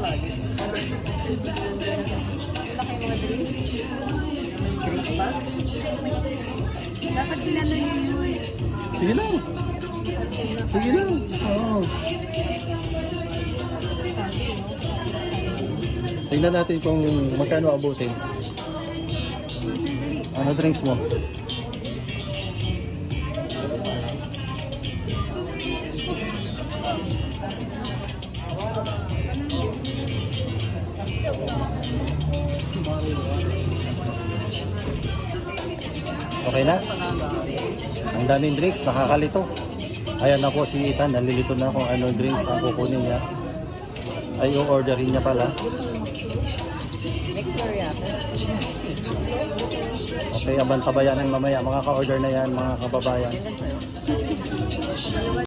lagi. Laki mga drinks. Drink ba? Dapat sila na yun. Sige lang. Sige lang. Oo. Tingnan natin kung magkano abutin. Ano drinks mo? Okay na? Ang daming drinks, nakakalito. Ayan na po si Ethan, nalilito na kung ano drinks ang kukunin niya. Ay, o-orderin niya pala. Victoria. Okay, abantabayanan mamaya. Mga ka-order na yan, mga kababayan.